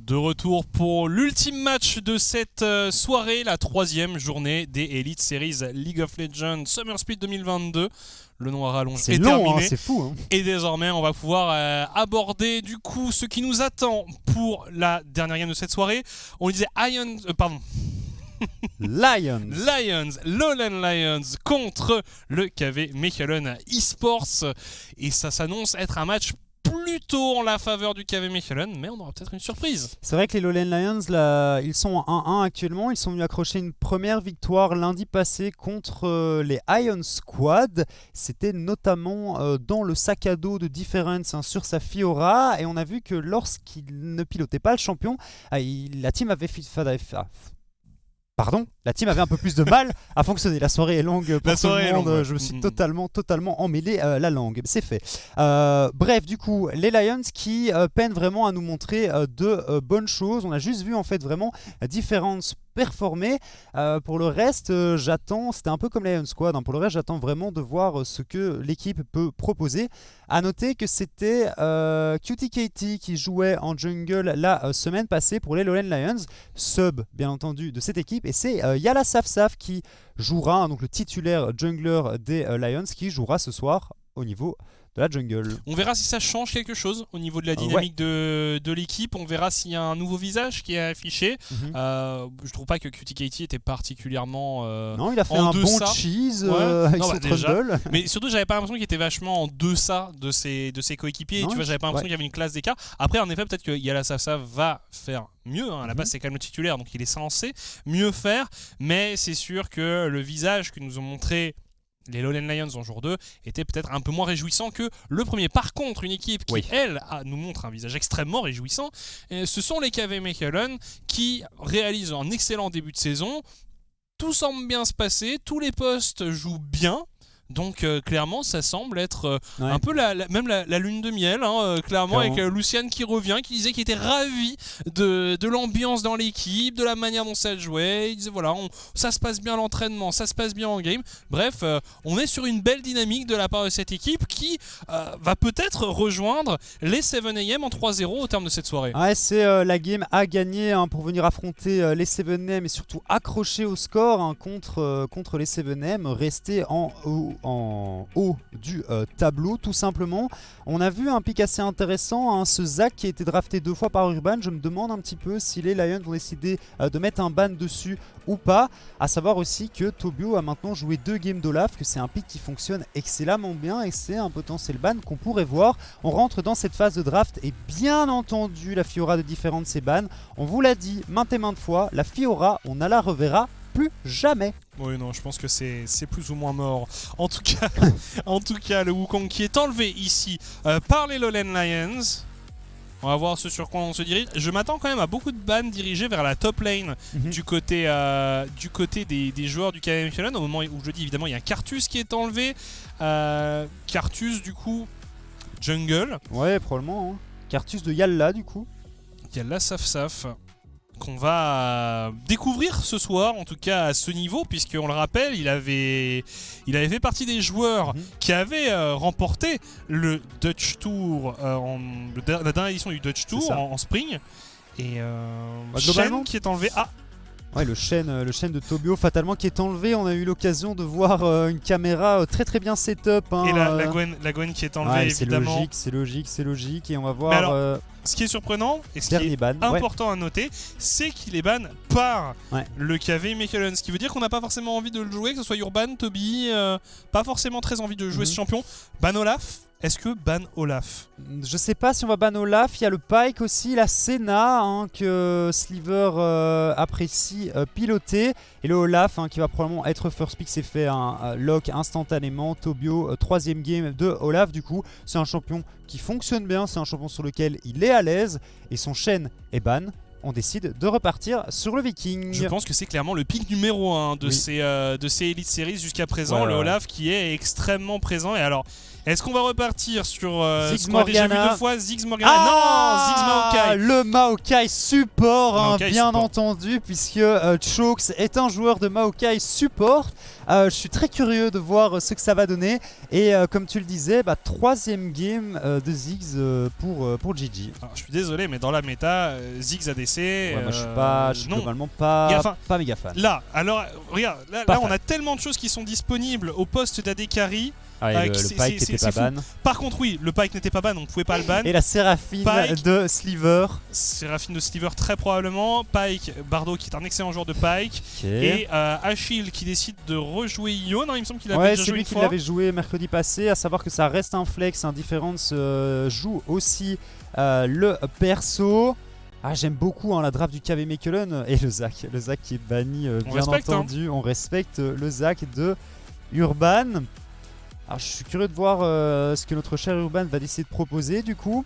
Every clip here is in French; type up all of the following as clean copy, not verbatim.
De retour pour l'ultime match de cette soirée, la 3e journée des Elite Series League of Legends Summer Split 2022. Le nom à rallonge est terminé. C'est fou. Et désormais, on va pouvoir aborder du coup ce qui nous attend pour la dernière game de cette soirée. On disait Lowland Lions contre le KV Mechelen eSports. Et ça s'annonce être un match plutôt en la faveur du KV Mechelen, mais on aura peut-être une surprise. C'est vrai que les Lowland Lions, là, ils sont en 1-1 actuellement. Ils sont venus accrocher une première victoire lundi passé contre les Ion Squad. C'était notamment dans le sac à dos de Difference sur sa Fiora. Et on a vu que lorsqu'il ne pilotait pas le champion, la team avait la team avait un peu plus de mal à fonctionner. La soirée est longue pour tout le monde. Je me suis totalement emmêlé la langue. C'est fait. Bref, du coup, les Lions qui peinent vraiment à nous montrer de bonnes choses. On a juste vu en fait vraiment Difference performer. Pour le reste, j'attends, c'était un peu comme les Lion Squad, pour le reste, j'attends vraiment de voir ce que l'équipe peut proposer. À noter que c'était QTKT qui jouait en jungle la semaine passée pour les Lowland Lions, sub bien entendu de cette équipe, et c'est Yala Safsaf qui jouera, donc le titulaire jungler des Lions, qui jouera ce soir au niveau de la jungle. On verra si ça change quelque chose au niveau de la dynamique de l'équipe. On verra s'il y a un nouveau visage qui est affiché. Je trouve pas que QTKT était particulièrement non, il a fait en un deçà. Bon cheese avec son trundle. Mais surtout, j'avais pas l'impression qu'il était vachement en deçà de ses coéquipiers. Tu vois, j'avais pas l'impression qu'il y avait une classe d'écart. Après, en effet, peut-être que Yala Safsaf va faire mieux. À la base, c'est quand même le titulaire, donc il est censé mieux faire. Mais c'est sûr que le visage que nous ont montré les Lowland Lions en jour 2 était peut-être un peu moins réjouissant que le premier. Par contre, une équipe qui, elle, nous montre un visage extrêmement réjouissant, ce sont les KV Mechelen qui réalisent un excellent début de saison. Tout semble bien se passer, tous les postes jouent bien. Donc clairement ça semble être un peu même la lune de miel, clairement, avec Lucian qui revient, qui disait qu'il était ravi de l'ambiance dans l'équipe, de la manière dont ça jouait. Il disait voilà, ça se passe bien l'entraînement, ça se passe bien en game. Bref, on est sur une belle dynamique de la part de cette équipe qui va peut-être rejoindre les 7AM en 3-0 au terme de cette soirée. Ouais, c'est la game à gagner pour venir affronter les 7AM et surtout accrocher au score contre les 7AM, rester en haut du tableau tout simplement. On a vu un pic assez intéressant, ce Zac qui a été drafté 2 fois par Urban. Je me demande un petit peu si les Lions vont décider de mettre un ban dessus ou pas. À savoir aussi que Tobio a maintenant joué 2 games d'Olaf, que c'est un pic qui fonctionne excellemment bien et c'est un potentiel ban qu'on pourrait voir. On rentre dans cette phase de draft et bien entendu la Fiora de Difference est ban. On vous l'a dit maintes et maintes fois, la Fiora on ne la reverra plus jamais. Oui, non, je pense que c'est plus ou moins mort. En tout cas, le Wukong qui est enlevé ici par les Lowland Lions. On va voir ce sur quoi on se dirige. Je m'attends quand même à beaucoup de bans dirigés vers la top lane du côté des joueurs du KV Mechelen. Au moment où je dis, évidemment, il y a Cartus qui est enlevé. Cartus, du coup, jungle. Ouais, probablement. Cartus de Yalla, du coup. Yalla Safsaf, qu'on va découvrir ce soir, en tout cas à ce niveau, puisqu'on le rappelle, il avait fait partie des joueurs qui avaient remporté le Dutch Tour, la dernière édition du Dutch Tour en Spring. Et Shen qui est enlevé. Ouais, le chêne de Tobio fatalement qui est enlevé. On a eu l'occasion de voir une caméra très bien setup. Et la Gwen qui est enlevée, évidemment. C'est logique. Et on va voir... Ce qui est surprenant et ce qui est important à noter, c'est qu'il est ban par le KV Mechelen. Ce qui veut dire qu'on n'a pas forcément envie de le jouer, que ce soit Urban, Toby, pas forcément très envie de jouer ce champion. Ban Olaf. Est-ce que ban Olaf? Je sais pas si on va ban Olaf. Il y a le Pyke aussi, la Senna que Sliver apprécie piloter. Et le Olaf qui va probablement être first pick, s'est fait un lock instantanément. Tobio, 3ème game de Olaf. Du coup, c'est un champion qui fonctionne bien. C'est un champion sur lequel il est à l'aise. Et son Shen est ban. On décide de repartir sur le Viking. Je pense que c'est clairement le pick numéro 1 de ces Elite Series jusqu'à présent. Le Olaf qui est extrêmement présent. Et alors, Est-ce qu'on va repartir sur Ziggs ce qu'on a déjà vu Morgana. 2 fois, Ziggs Morgana? Non, Ziggs Maokai. Le Maokai support, Maokai bien support. entendu, puisque Chokes est un joueur de Maokai support. Je suis très curieux de voir ce que ça va donner. Et comme tu le disais, 3e game de Ziggs pour GG. Alors, je suis désolé, mais dans la méta, Ziggs ADC. Ouais, moi je suis non. globalement pas méga fan. Là, alors, regarde, là on a tellement de choses qui sont disponibles au poste d'AD Carry. Le Pike n'était pas ban. Par contre, oui, le Pike n'était pas ban, donc on pouvait pas le ban. Et la Séraphine Pike, de Sliver. Séraphine de Sliver, très probablement. Pike, Bardo qui est un excellent joueur de Pike. Okay. Et Achille qui décide de rejouer Io. Non, il me semble qu'il avait déjà joué une fois. Ouais, c'est lui qui l'avait joué mercredi passé. À savoir que ça reste un flex. Indifference joue aussi le perso. J'aime beaucoup la draft du KV Mechelen et le Zac qui est banni, bien entendu. On respecte le Zac de Urban. Alors je suis curieux de voir ce que notre cher Urban va décider de proposer du coup.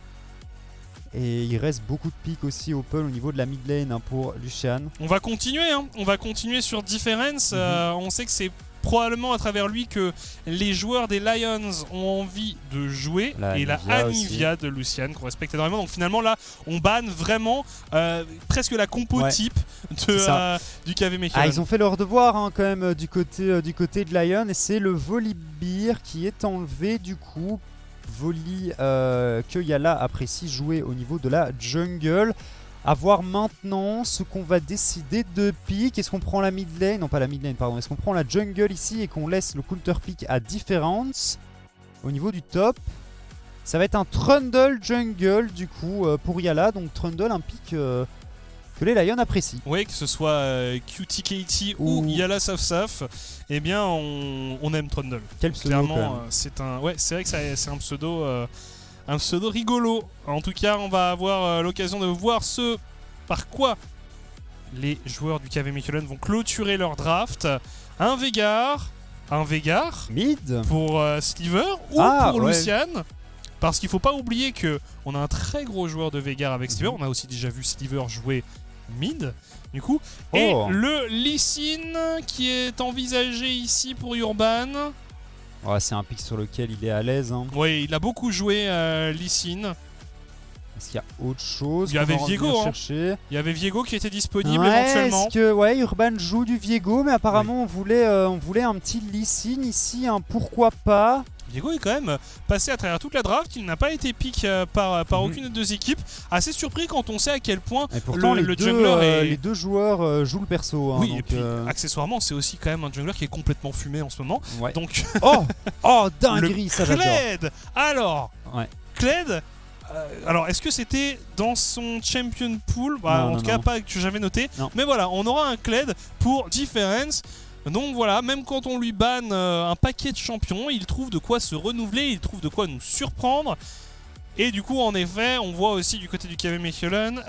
Et il reste beaucoup de pics aussi open au niveau de la mid lane pour Lucian. On va continuer, on va continuer sur Difference. On sait que c'est probablement à travers lui que les joueurs des Lions ont envie de jouer. Et la Anivia de Lucian qu'on respecte énormément. Donc finalement là on banne vraiment presque la compo type du KV Mechelen. Ils ont fait leur devoir quand même du côté de Lion. Et c'est le Volibear qui est enlevé du coup. Voli que Yala apprécie jouer au niveau de la jungle. À voir maintenant ce qu'on va décider de pick. Est-ce qu'on prend la mid lane? Non, pas la mid lane, pardon. Est-ce qu'on prend la jungle ici et qu'on laisse le counter pick à Difference au niveau du top? Ça va être un Trundle jungle du coup pour Yala. Donc Trundle, un pick que les Lions apprécient. Oui, que ce soit QTKT ou Yala Saf, eh bien on aime Trundle. Quel pseudo? Clairement, c'est vrai que c'est un pseudo. Un pseudo rigolo. En tout cas, on va avoir l'occasion de voir ce par quoi les joueurs du KV Mechelen vont clôturer leur draft. Un Veigar mid pour Sliver ou pour Lucian. Parce qu'il ne faut pas oublier qu'on a un très gros joueur de Veigar avec Sliver. On a aussi déjà vu Sliver jouer mid du coup. Et le Lee Sin qui est envisagé ici pour Urban. C'est un pick sur lequel il est à l'aise. Oui, il a beaucoup joué Lee Sin. Est-ce qu'il y a autre chose? Il y avait Viego. Il y avait Viego qui était disponible éventuellement. Est-ce que Urban joue du Viego, mais apparemment on voulait un petit Lee Sin ici. Pourquoi pas? Viego est quand même passé à travers toute la draft. Il n'a pas été pick par aucune des deux équipes. Assez surpris quand on sait à quel point le jungler les deux joueurs jouent le perso. Oui, donc, et puis accessoirement, c'est aussi quand même un jungler qui est complètement fumé en ce moment. Ouais. Donc dinguerie, ça j'adore. Kled. Alors, Kled. Alors, est-ce que c'était dans son champion pool? En tout cas, pas que j'avais noté. Non. Mais voilà, on aura un Kled pour Difference. Donc voilà, même quand on lui banne un paquet de champions, il trouve de quoi se renouveler, il trouve de quoi nous surprendre. Et du coup, en effet, on voit aussi du côté du KV Mechelen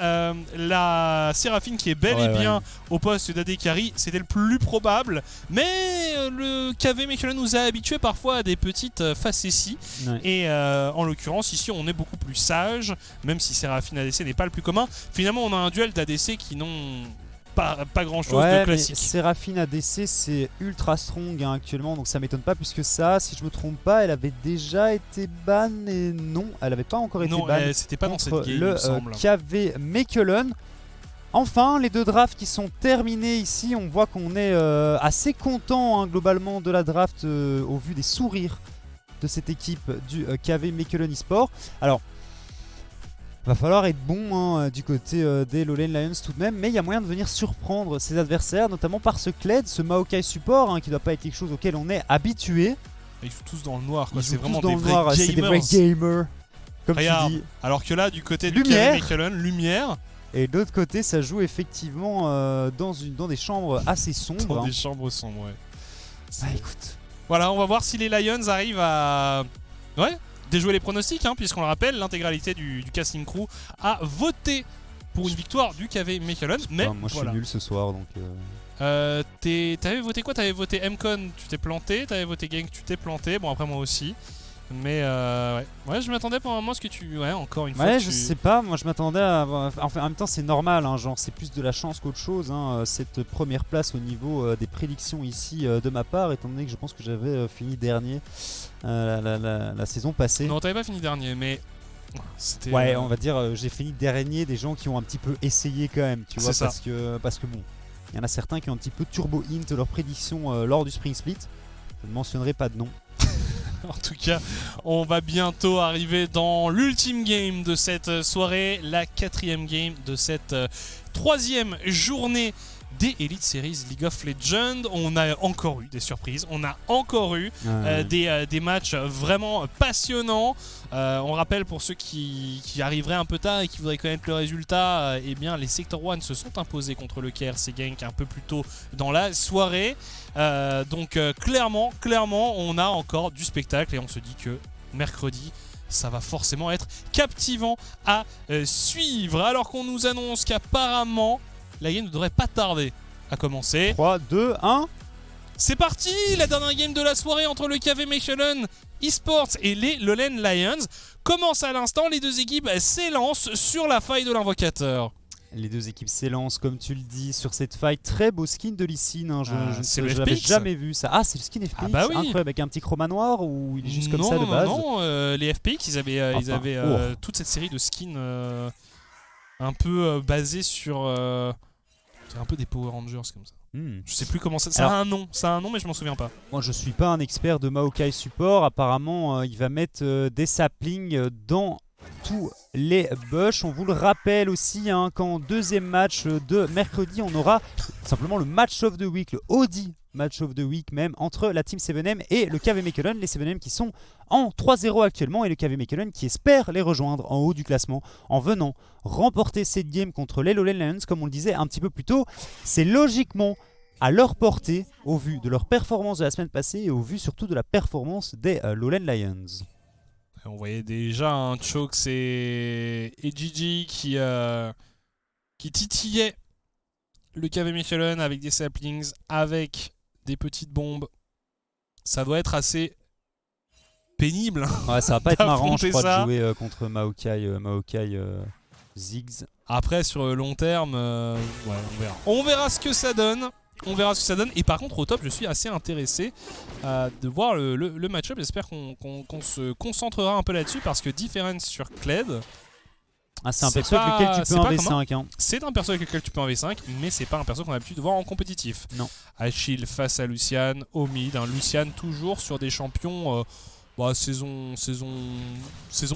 la Séraphine qui est bel et bien au poste d'AD Carry. C'était le plus probable. Mais le KV Mechelen nous a habitués parfois à des petites facéties. Et en l'occurrence, ici, on est beaucoup plus sage. Même si Séraphine ADC n'est pas le plus commun. Finalement, on a un duel d'ADC qui n'ont pas grand chose de classique. Séraphine ADC c'est ultra strong actuellement, donc ça m'étonne pas plus que ça. Si je me trompe pas, elle avait déjà été ban et non, elle avait pas encore été ban. Non, c'était pas dans cette game, il me semble. KV Mechelen. Enfin, les deux drafts qui sont terminés ici, on voit qu'on est assez content globalement de la draft au vu des sourires de cette équipe du KV Mechelen eSport. Alors, va falloir être bon du côté des Lowlane Lions tout de même, mais il y a moyen de venir surprendre ses adversaires, notamment par ce Kled, ce Maokai support, qui doit pas être quelque chose auquel on est habitué. Ils jouent tous dans le noir, c'est vraiment des vrais gamers. Comme regarde, tu dis. Alors que là, du côté du KV Mechelen, lumière. Et de l'autre côté, ça joue effectivement dans des chambres assez sombres. Dans des chambres sombres, ouais. Écoute. Voilà, on va voir si les Lions arrivent à déjouer les pronostics, puisqu'on le rappelle, l'intégralité du casting crew a voté pour une victoire du KV Mechelen. Mais moi je suis nul ce soir, donc... T'avais voté quoi? T'avais voté Mcon, tu t'es planté. T'avais voté Gang, tu t'es planté. Bon, après moi aussi. Mais ouais, je m'attendais pour un moment à ce que tu... Ouais, encore une fois. Ouais, je sais pas, moi je m'attendais à... Enfin, en même temps c'est normal, hein, genre c'est plus de la chance qu'autre chose, hein, cette première place au niveau des prédictions ici de ma part, étant donné que je pense que j'avais fini dernier la saison passée. Non, t'avais pas fini dernier, mais... Ouais, on va dire, j'ai fini dernier des gens qui ont un petit peu essayé quand même, tu vois, parce que bon, il y en a certains qui ont un petit peu turbo hint leurs prédictions lors du Spring Split. Je ne mentionnerai pas de nom. En tout cas, on va bientôt arriver dans l'ultime game de cette soirée, la 4e game de cette 3e journée des Elite Series League of Legends. On a encore eu des surprises, on a encore eu des matchs vraiment passionnants. On rappelle pour ceux qui arriveraient un peu tard et qui voudraient connaître le résultat, eh bien les Sector 1 se sont imposés contre le KRC Genk un peu plus tôt dans la soirée. Donc clairement, on a encore du spectacle et on se dit que mercredi, ça va forcément être captivant à suivre. Alors qu'on nous annonce qu'apparemment, la game ne devrait pas tarder à commencer. 3, 2, 1. C'est parti, la dernière game de la soirée entre le KV Mechelen Esports et les Lowland Lions commence à l'instant. Les deux équipes s'élancent sur la faille de l'invocateur. Les deux équipes s'élancent, comme tu le dis, sur cette faille. Très beau skin de Lee Sin, hein. Je n'avais jamais vu ça. Ah, c'est le skin FPX, bah oui. incroyable, avec un petit chroma noir ou il est juste comme ça de base? Non, les FPX, ils avaient toute cette série de skins un peu basés sur... c'est un peu des Power Rangers comme ça. Je sais plus comment ça... Ça a un nom, mais je m'en souviens pas. Moi, je suis pas un expert de Maokai Support. Apparemment, il va mettre des saplings dans tous les bush. On vous le rappelle aussi hein, qu'en deuxième match de mercredi, on aura simplement le match of the week, le Audi match of the week même, entre la team 7M et le KV Mechelen. Les 7M qui sont en 3-0 actuellement et le KV Mechelen qui espère les rejoindre en haut du classement en venant remporter cette game contre les Lowland Lions. Comme on le disait un petit peu plus tôt, c'est logiquement à leur portée au vu de leur performance de la semaine passée et au vu surtout de la performance des Lowland Lions. On voyait déjà un Chokes et Gigi qui titillaient le KV Mechelen avec des saplings, avec des petites bombes. Ça doit être assez pénible. Ouais, ça va pas être marrant, je crois, de jouer contre Maokai Ziggs. Après, sur le long terme, ouais, on verra. On verra ce que ça donne. Et par contre au top je suis assez intéressé de voir le match-up. J'espère qu'on se concentrera un peu là-dessus parce que Difference sur Kled, c'est un perso avec lequel tu peux en V5 hein. C'est un perso avec lequel tu peux en V5, mais c'est pas un perso qu'on a l'habitude de voir en compétitif. Non. Achille face à Lucian au mid, Lucian toujours sur des champions saison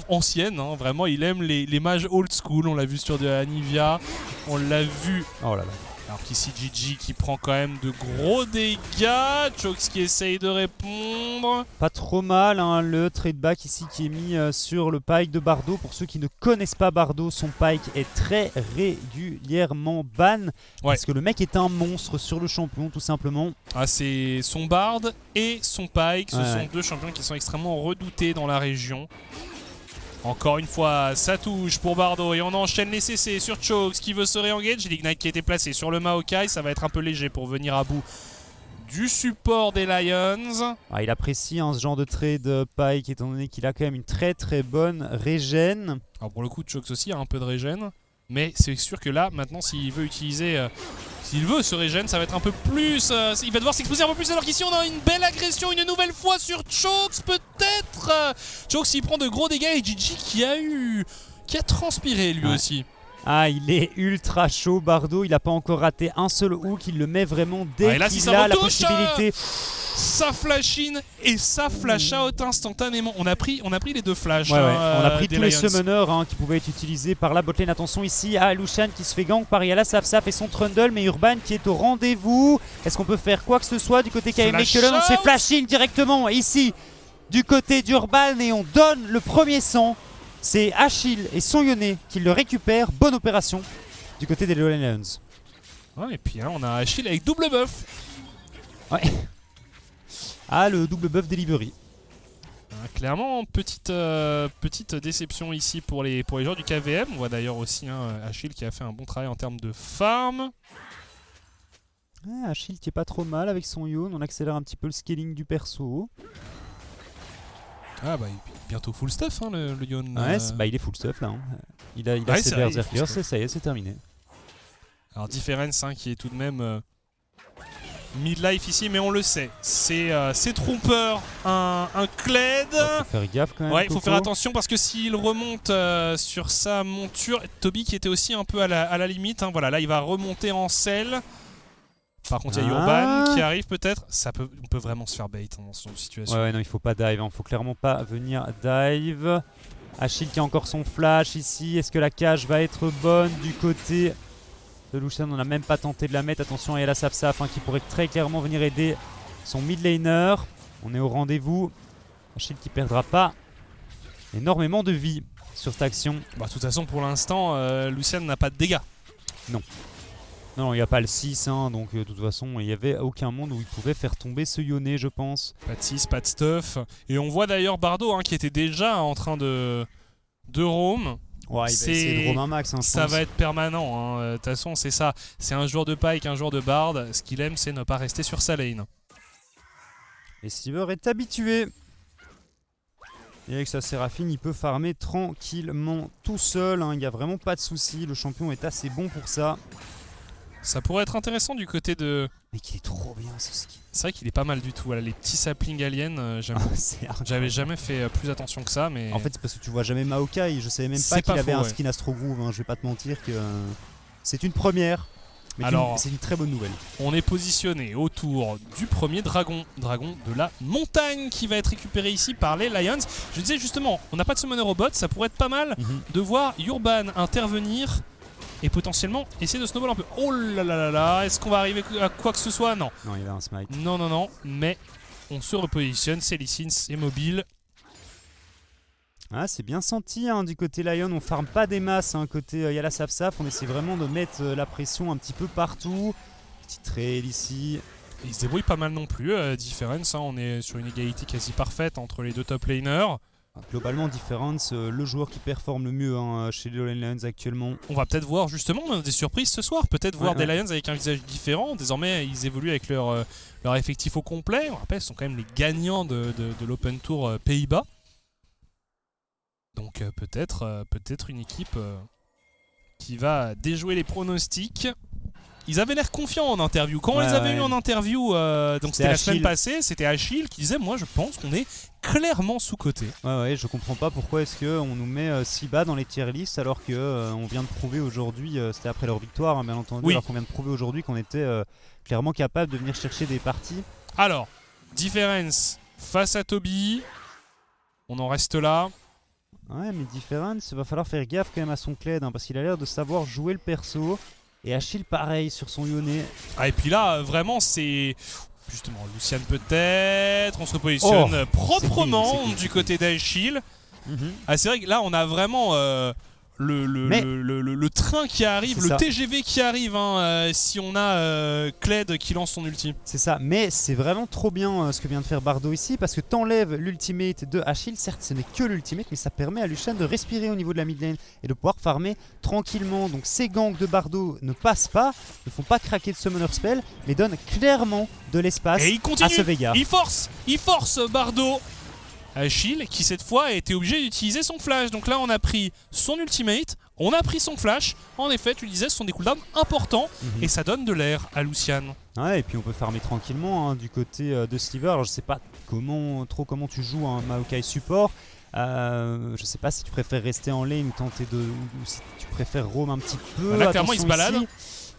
ancienne hein. Vraiment il aime les mages old school. On l'a vu sur de la Nivea, on l'a vu. Oh là là. Alors qu'ici Gigi qui prend quand même de gros dégâts. Chokes qui essaye de répondre. Pas trop mal hein, le tradeback ici qui est mis sur le Pyke de Bardo. Pour ceux qui ne connaissent pas Bardo, son Pyke est très régulièrement ban. Parce que le mec est un monstre sur le champion tout simplement. Ah, c'est son Bard et son Pyke. Ce sont deux champions qui sont extrêmement redoutés dans la région. Encore une fois, ça touche pour Bardo et on enchaîne les CC sur Chokes qui veut se réengage. L'Ignite qui a été placé sur le Maokai, ça va être un peu léger pour venir à bout du support des Lions. Il apprécie ce genre de trade Pyke étant donné qu'il a quand même une très très bonne régène. Alors pour le coup, Chokes aussi a un peu de régène. Mais c'est sûr que là, maintenant, s'il veut utiliser... s'il veut se régène, ça va être un peu plus... il va devoir s'exposer un peu plus alors qu'ici on a une belle agression une nouvelle fois sur Chokes peut-être. Chokes il prend de gros dégâts et Gigi qui a transpiré lui aussi. Ah, il est ultra chaud Bardo, il a pas encore raté un seul hook, il le met vraiment dès qu'il a la possibilité. Ça flash in et ça flash out instantanément. On a pris les deux flashs. On a pris tous les summoners qui pouvaient être utilisés par la botlane. Attention ici à Lucian qui se fait gank par Yala Saf et son Trundle, mais Urban qui est au rendez-vous. Est-ce qu'on peut faire quoi que ce soit du côté KV Mechelen? On se fait flash in directement ici du côté d'Urban et on donne le premier sang. C'est Achille et son Yone qui le récupèrent. Bonne opération du côté des Lowland Lions. Ouais, et puis on a Achille avec double buff. Ouais. Ah, le double buff delivery. Clairement, petite déception ici pour les joueurs du KVM. On voit d'ailleurs aussi Achille qui a fait un bon travail en termes de farm. Achille qui est pas trop mal avec son Yone. On accélère un petit peu le scaling du perso. Ah bah bientôt full stuff hein, le Yone. Ouais, il est full stuff là. Hein. Il a ses berserkers, ça y est, c'est terminé. Alors Difference hein, qui est tout de même midlife ici, mais on le sait, c'est trompeur, un Kled. Faut faire gaffe quand même. Ouais, il faut faire attention parce que s'il remonte sur sa monture, Toby qui était aussi un peu à la limite, hein, voilà, là il va remonter en selle. Par contre, il y a Urban qui arrive peut-être. On peut vraiment se faire bait dans ce genre de situation. Ouais, non, il faut pas dive. Hein. Faut clairement pas venir dive. Achille qui a encore son flash ici. Est-ce que la cage va être bonne du côté de Lucian? On n'a même pas tenté de la mettre. Attention, il y a la Safsaf hein, qui pourrait très clairement venir aider son mid laner. On est au rendez-vous. Achille qui perdra pas énormément de vie sur cette action. Bah, de toute façon, pour l'instant, Lucian n'a pas de dégâts. Non. Non, il n'y a pas le 6, hein, donc de toute façon, il n'y avait aucun monde où il pouvait faire tomber ce Yone, je pense. Pas de 6, pas de stuff. Et on voit d'ailleurs Bardo hein, qui était déjà en train de roam. Ouais, il va essayer de roam un max, hein, je ça pense. va être permanent. De toute façon, c'est ça. C'est un joueur de Pike, un joueur de Bard. Ce qu'il aime, c'est ne pas rester sur sa lane. Et Sliver est habitué. Et avec sa Séraphine, il peut farmer tranquillement tout seul. Hein, il n'y a vraiment pas de souci. Le champion est assez bon pour ça. Ça pourrait être intéressant du côté de... Mais qu'il est trop bien ce skin. C'est vrai qu'il est pas mal du tout. Voilà, les petits saplings aliens, j'avais jamais fait plus attention que ça. Mais... En fait, c'est parce que tu vois jamais Maokai. Je savais même pas qu'il avait un skin Astro Groove. Hein. Je vais pas te mentir que c'est une première. Mais alors, c'est une très bonne nouvelle. On est positionné autour du premier dragon. Dragon de la montagne qui va être récupéré ici par les Lions. Je disais justement, on n'a pas de summoner robot. Ça pourrait être pas mal de voir Urban intervenir. Et potentiellement essayer de snowball un peu. Oh là là là là, est-ce qu'on va arriver à quoi que ce soit? Non. Non, il y a un smite. Non, non, non, mais on se repositionne, c'est Licins, c'est mobile. Ah, c'est bien senti hein, du côté Lion, on farme pas des masses hein, côté Yala Safsaf, on essaie vraiment de mettre la pression un petit peu partout. Petit trail ici. Il se débrouille pas mal non plus, Difference, hein, on est sur une égalité quasi parfaite entre les deux top laners. Globalement, Difference, le joueur qui performe le mieux hein, chez les Lions actuellement. On va peut-être voir justement des surprises ce soir, peut-être voir des Lions avec un visage différent. Désormais, ils évoluent avec leur effectif au complet. On rappelle, ce sont quand même les gagnants de l'Open Tour Pays-Bas. Donc peut-être une équipe qui va déjouer les pronostics. Ils avaient l'air confiants en interview. Quand on les avait eu en interview, donc c'était la semaine passée, c'était Achille qui disait « Moi, je pense qu'on est clairement sous-coté. » Ouais, je comprends pas pourquoi est-ce qu'on nous met si bas dans les tier lists alors que on vient de prouver aujourd'hui, c'était après leur victoire, hein, bien entendu, alors qu'on vient de prouver aujourd'hui qu'on était clairement capable de venir chercher des parties. Alors, Difference face à Toby. On en reste là. Ouais, mais Difference, il va falloir faire gaffe quand même à son Kled, hein, parce qu'il a l'air de savoir jouer le perso. Et Achille pareil sur son Yone. Ah et puis là vraiment c'est justement Lucian peut-être, on se positionne proprement du côté d'Achille. Ah c'est vrai que là on a vraiment le train qui arrive, le TGV qui arrive hein, si on a Kled qui lance son ulti. C'est ça, mais c'est vraiment trop bien ce que vient de faire Bardo ici parce que t'enlèves l'ultimate de Achille, certes ce n'est que l'ultimate mais ça permet à Lucian de respirer au niveau de la mid lane et de pouvoir farmer tranquillement. Donc ces gangs de Bardo ne passent pas, ne font pas craquer de summoner spell mais donnent clairement de l'espace à ce Veigar. Il force Bardo. Achille qui cette fois a été obligé d'utiliser son flash. Donc là on a pris son ultimate, on a pris son flash. En effet tu disais ce sont des cooldowns importants et ça donne de l'air à Lucian. Ouais et puis on peut farmer tranquillement hein, du côté de Sliver. Alors je sais pas comment tu joues un Maokai support. Je sais pas si tu préfères rester en lane ou tenter de... ou si tu préfères roam un petit peu. Là clairement il se balade. Ici.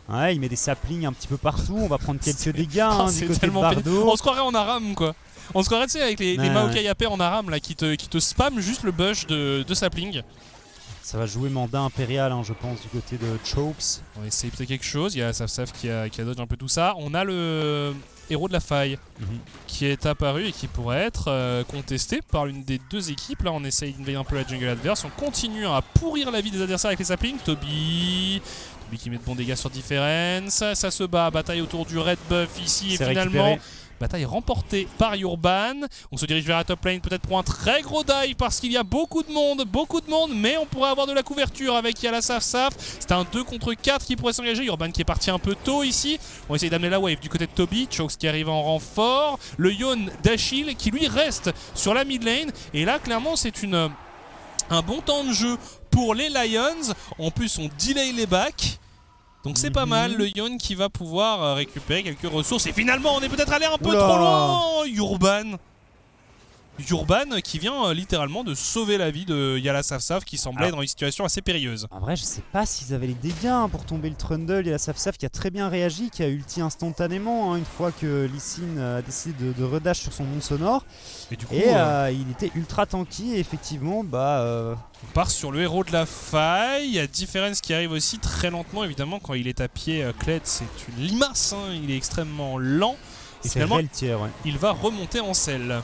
Ouais il met des saplings un petit peu partout. On va prendre quelques dégâts hein, du côté de Bardo. On se croirait en Aram quoi. On se croirait tu sais avec les Maokai AP en Aram là qui te spam juste le bush de sapling. Ça va jouer mandat impérial hein, je pense du côté de Chokes. On va essayer peut-être quelque chose, il y a Safsaf qui a dodge un peu tout ça. On a le héros de la faille qui est apparu et qui pourrait être contesté par l'une des deux équipes. Là on essaye d'invader un peu la jungle adverse, on continue à pourrir la vie des adversaires avec les saplings. Toby qui met de bons dégâts sur Difference. Ça se bat, bataille autour du red buff ici et finalement Bataille remportée par Urban. On se dirige vers la top lane peut-être pour un très gros dive parce qu'il y a beaucoup de monde, mais on pourrait avoir de la couverture avec Yala Saf. C'est un 2 contre 4 qui pourrait s'engager. Urban qui est parti un peu tôt ici. On va essayer d'amener la wave du côté de Toby. Chokes qui arrive en renfort. Le Yon d'Achille qui lui reste sur la mid lane. Et là clairement c'est un bon temps de jeu pour les Lions. En plus on delay les backs. Donc c'est pas mal, le Yon qui va pouvoir récupérer quelques ressources. Et finalement on est peut-être allé un peu trop loin. Urban qui vient littéralement de sauver la vie de Yala Saf qui semblait dans une situation assez périlleuse. En vrai je sais pas s'ils avaient les dégâts pour tomber le Trundle. Yala Saf qui a très bien réagi, qui a ulti instantanément une fois que Lee Sin a décidé de redash sur son monde sonore. Et du coup, il était ultra tanky et effectivement on part sur le héros de la faille. Il y a Difference qui arrive aussi très lentement évidemment quand il est à pied. Kled c'est une limace, il est extrêmement lent. Et finalement il va remonter en selle.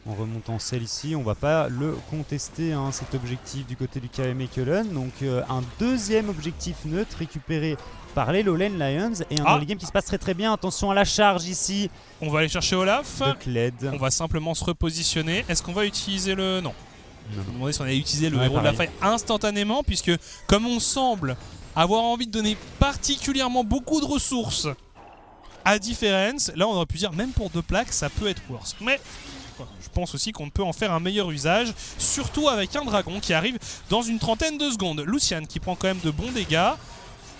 On remonte en selle ici, on va pas le contester cet objectif du côté du KM Mechelen. Donc un deuxième objectif neutre récupéré par les Lowland Lions et un early game qui se passe très très bien. Attention à la charge ici. On va aller chercher Olaf. Kled. On va simplement se repositionner. Est-ce qu'on va utiliser le... Non. Je me demandais si on allait utiliser le héros de la faille instantanément puisque comme on semble avoir envie de donner particulièrement beaucoup de ressources à Difference, là on aurait pu dire même pour 2 plaques ça peut être worse. Mais... je pense aussi qu'on peut en faire un meilleur usage, surtout avec un dragon qui arrive dans une trentaine de secondes. Lucian qui prend quand même de bons dégâts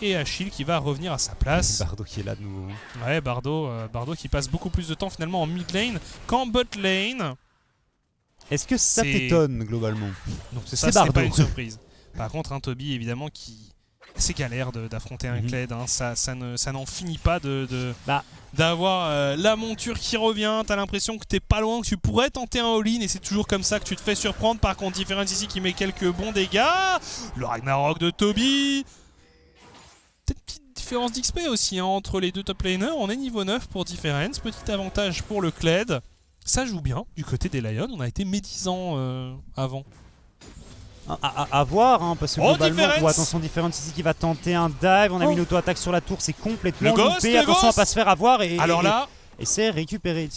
et Achille qui va revenir à sa place. Bardo qui est là de nouveau. Ouais, Bardo qui passe beaucoup plus de temps finalement en mid lane qu'en bot lane. Est-ce que ça t'étonne globalement? Non, c'est pas une surprise. Par contre, Toby évidemment qui... c'est galère d'affronter un Kled, ça n'en finit pas d'avoir la monture qui revient, t'as l'impression que t'es pas loin, que tu pourrais tenter un all-in et c'est toujours comme ça que tu te fais surprendre. Par contre Difference ici qui met quelques bons dégâts, le Ragnarok de Toby, peut-être une petite différence d'XP aussi entre les deux top laners. On est niveau 9 pour Difference, petit avantage pour le Kled, ça joue bien du côté des Lions, on a été médisant avant. À voir, parce que globalement, attention Difference ici qui va tenter un dive, on a mis une auto-attaque sur la tour, c'est complètement loupé, attention à pas se faire avoir et c'est récupéré.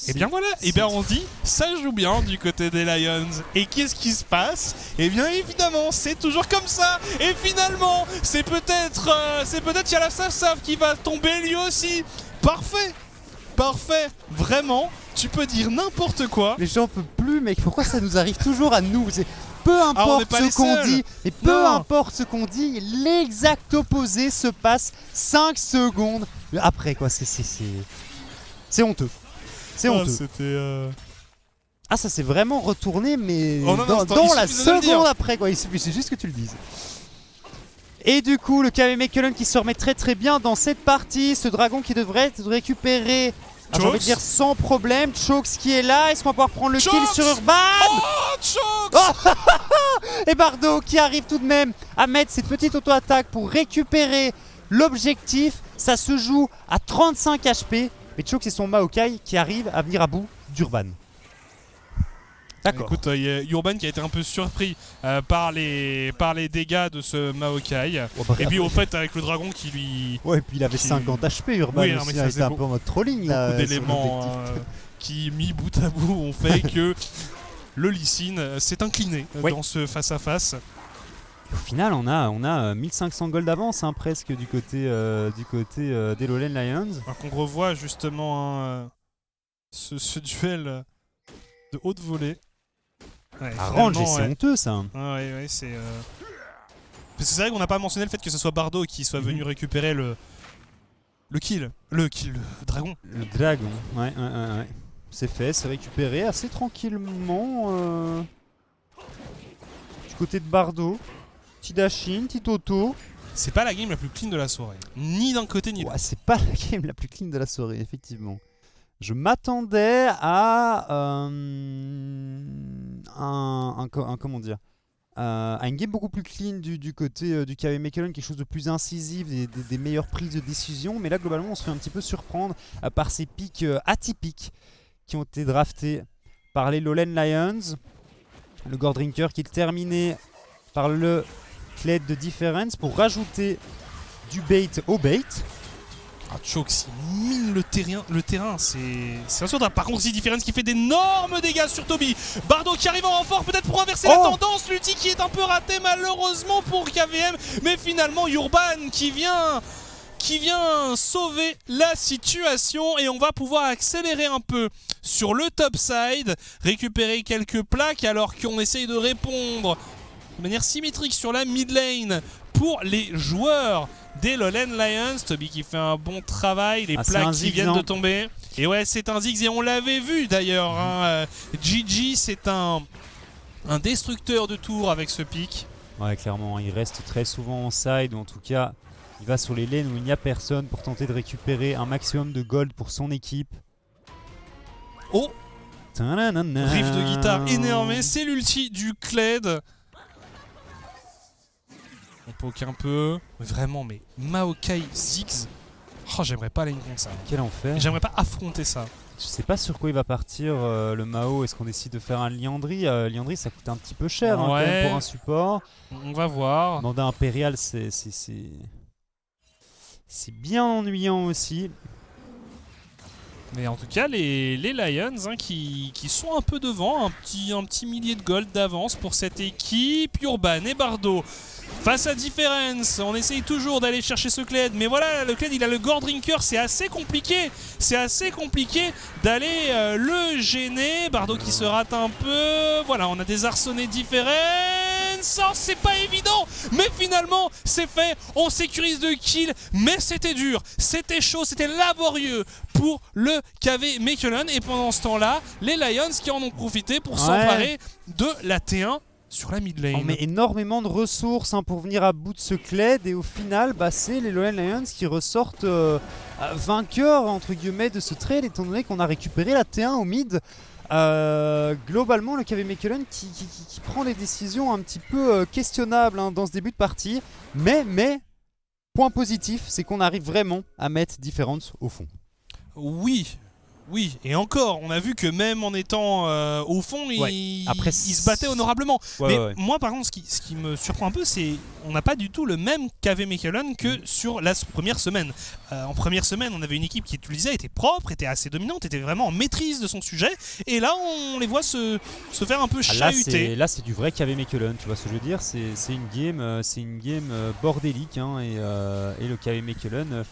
Et bien voilà, et bien on dit, ça joue bien du côté des Lions. Et qu'est-ce qui se passe? Et bien évidemment, c'est toujours comme ça. Et finalement, c'est peut-être Yala Saf qui va tomber lui aussi. Parfait, vraiment, tu peux dire n'importe quoi. Mais j'en peux plus mec, pourquoi ça nous arrive toujours à nous? Peu importe ce qu'on dit, et peu importe ce qu'on dit, l'exact opposé se passe 5 secondes après quoi, c'est honteux. C'est honteux. Ah ça s'est vraiment retourné mais dans la seconde après quoi, c'est juste que tu le dises. Et du coup le KM Mechelen qui se remet très très bien dans cette partie, ce dragon qui devrait être récupéré. J'ai envie de dire sans problème. Chokes qui est là, est-ce qu'on va pouvoir prendre le kill sur Urban? Chokes Et Bardo qui arrive tout de même à mettre cette petite auto-attaque pour récupérer l'objectif. Ça se joue à 35 HP. Mais Chokes et son Maokai qui arrivent à venir à bout d'Urban. D'accord. Écoute, il y a Urban qui a été un peu surpris par les dégâts de ce Maokai. Et puis au fait avec le dragon qui lui... Ouais, et puis il avait 50 HP Urban aussi, il était un peu en mode trolling là. Beaucoup d'éléments qui mis bout à bout ont fait que le Lee Sin s'est incliné dans ce face-à-face. Au final on a 1500 gold d'avance presque du côté des Lowland Lions. Alors qu'on revoit justement ce duel de haute volée. Ouais, range, c'est honteux ça. Ouais, c'est. Parce que c'est vrai qu'on n'a pas mentionné le fait que ce soit Bardo qui soit venu récupérer le kill. Le dragon. Le dragon, ouais. C'est fait, c'est récupéré assez tranquillement. Du côté de Bardo. Petit Dashin, petit auto. C'est pas la game la plus clean de la soirée. Ni d'un côté ni de l'autre. C'est pas la game la plus clean de la soirée, effectivement. Je m'attendais à comment dire, à une game beaucoup plus clean du côté du KM Mechelen, quelque chose de plus incisif, des meilleures prises de décision. Mais là, globalement, on se fait un petit peu surprendre par ces pics atypiques qui ont été draftés par les Lowland Lions. Le Gore Drinker qui est terminé par le Kled de Difference pour rajouter du bait au bait. Ah, Chokes, il mine le terrain, c'est insupportable. Par contre, c'est Difference qui fait d'énormes dégâts sur Toby. Bardo qui arrive en renfort, peut-être pour inverser la tendance. L'ulti qui est un peu raté malheureusement pour KVM. Mais finalement, Urban qui vient sauver la situation. Et on va pouvoir accélérer un peu sur le top side, récupérer quelques plaques alors qu'on essaye de répondre de manière symétrique sur la mid lane pour les joueurs des Lowland Lions. Toby qui fait un bon travail, les plaques qui viennent de tomber. Et ouais, c'est un Ziggs et on l'avait vu d'ailleurs. Hein. GG, c'est un destructeur de tours avec ce pic. Ouais, clairement, il reste très souvent en side, ou en tout cas, il va sur les lanes où il n'y a personne pour tenter de récupérer un maximum de gold pour son équipe. Oh, riff de guitare énervé, c'est l'ulti du Kled. On poke un peu. Mais vraiment, mais Maokai Ziggs. Oh, j'aimerais pas aller contre ça. Quel enfer. J'aimerais pas affronter ça. Je sais pas sur quoi il va partir le Mao. Est-ce qu'on décide de faire un Liandry Liandry, ça coûte un petit peu cher quand même pour un support. On va voir. Mandat Impérial, c'est bien ennuyant aussi. Mais en tout cas, les Lions hein, qui sont un peu devant. Un petit millier de gold d'avance pour cette équipe. Urban et Bardo. Face à Difference, on essaye toujours d'aller chercher ce Kled, mais voilà, le Kled il a le Gore Drinker, c'est assez compliqué d'aller le gêner. Bardo qui se rate un peu, voilà, on a désarçonné Difference, oh, c'est pas évident, mais finalement c'est fait, on sécurise 2 kills, mais c'était dur, c'était chaud, c'était laborieux pour le KV Mechelen, et pendant ce temps-là, les Lions qui en ont profité pour s'emparer de la T1 sur la mid lane. On met énormément de ressources pour venir à bout de ce Kled et au final c'est les Lowland Lions qui ressortent vainqueurs entre guillemets de ce trade étant donné qu'on a récupéré la T1 au mid. Globalement le KV Mechelen qui prend des décisions un petit peu questionnables dans ce début de partie, mais point positif c'est qu'on arrive vraiment à mettre Difference au fond. Oui, et encore, on a vu que même en étant au fond, il se battait honorablement. Mais moi, par contre, ce qui me surprend un peu, c'est on n'a pas du tout le même KV Mechelen que sur la première semaine. En première semaine, on avait une équipe qui utilisait, était propre, était assez dominante, était vraiment en maîtrise de son sujet. Et là, on les voit se faire un peu chahuter. Là, c'est du vrai KV Mechelen, tu vois ce que je veux dire. C'est une game bordélique, et le KV Mechelen...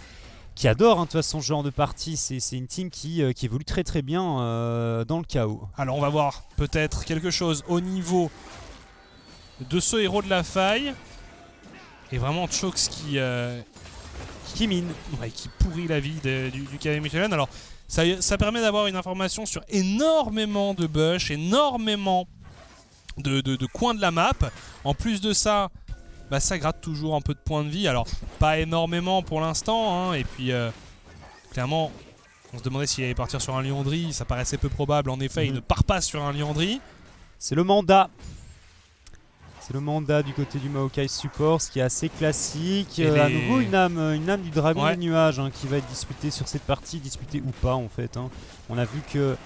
qui adore de toute façon ce genre de partie, c'est une team qui évolue très très bien dans le chaos. Alors on va voir peut-être quelque chose au niveau de ce héros de la faille. Et vraiment Chokes qui mine, qui pourrit la vie du KV Mechelen. Alors ça permet d'avoir une information sur énormément de bush, énormément de coins de la map. En plus de ça, ça gratte toujours un peu de points de vie, alors pas énormément pour l'instant, et puis clairement on se demandait s'il allait partir sur un Liandry, ça paraissait peu probable, en effet il ne part pas sur un Liandry. C'est le mandat du côté du Maokai Support, ce qui est assez classique. À nouveau une âme du dragon des nuages qui va être disputée sur cette partie, disputée ou pas en fait. On a vu que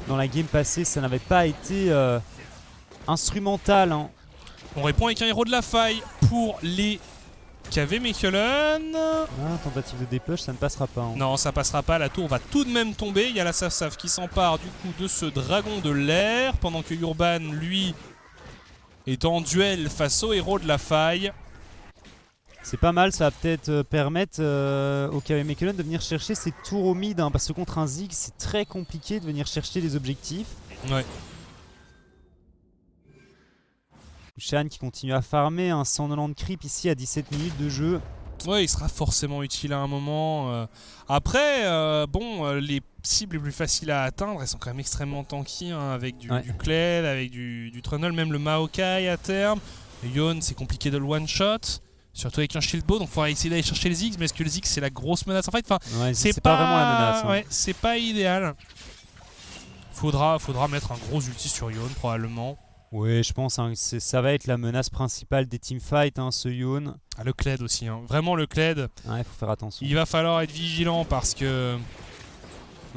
dans la game passée ça n'avait pas été instrumental. On répond avec un héros de la faille pour les KV Mechelen. Tentative de dépush, ça ne passera pas. Non, ça passera pas. La tour va tout de même tomber. Il y a la Saf qui s'empare du coup de ce dragon de l'air. Pendant que Urban, lui, est en duel face au héros de la faille. C'est pas mal, ça va peut-être permettre au KV Mechelen de venir chercher ses tours au mid. Parce que contre un Ziggs, c'est très compliqué de venir chercher des objectifs. Ouais. Shan qui continue à farmer, 190 creep ici à 17 minutes de jeu. Ouais, il sera forcément utile à un moment. Après, les cibles les plus faciles à atteindre, elles sont quand même extrêmement tanky, avec du Kled, avec du Trundle, même le Maokai à terme. Yon, c'est compliqué de le one-shot, surtout avec un shield bow, donc il faudra essayer d'aller chercher les Ziggs, mais est-ce que les Ziggs c'est la grosse menace en fait? C'est pas vraiment la menace. Ouais, c'est pas idéal. Faudra mettre un gros ulti sur Yon probablement. Oui, je pense ça va être la menace principale des teamfights, ce Yon. Le Kled aussi, vraiment le Kled. Il faut faire attention. Il va falloir être vigilant parce que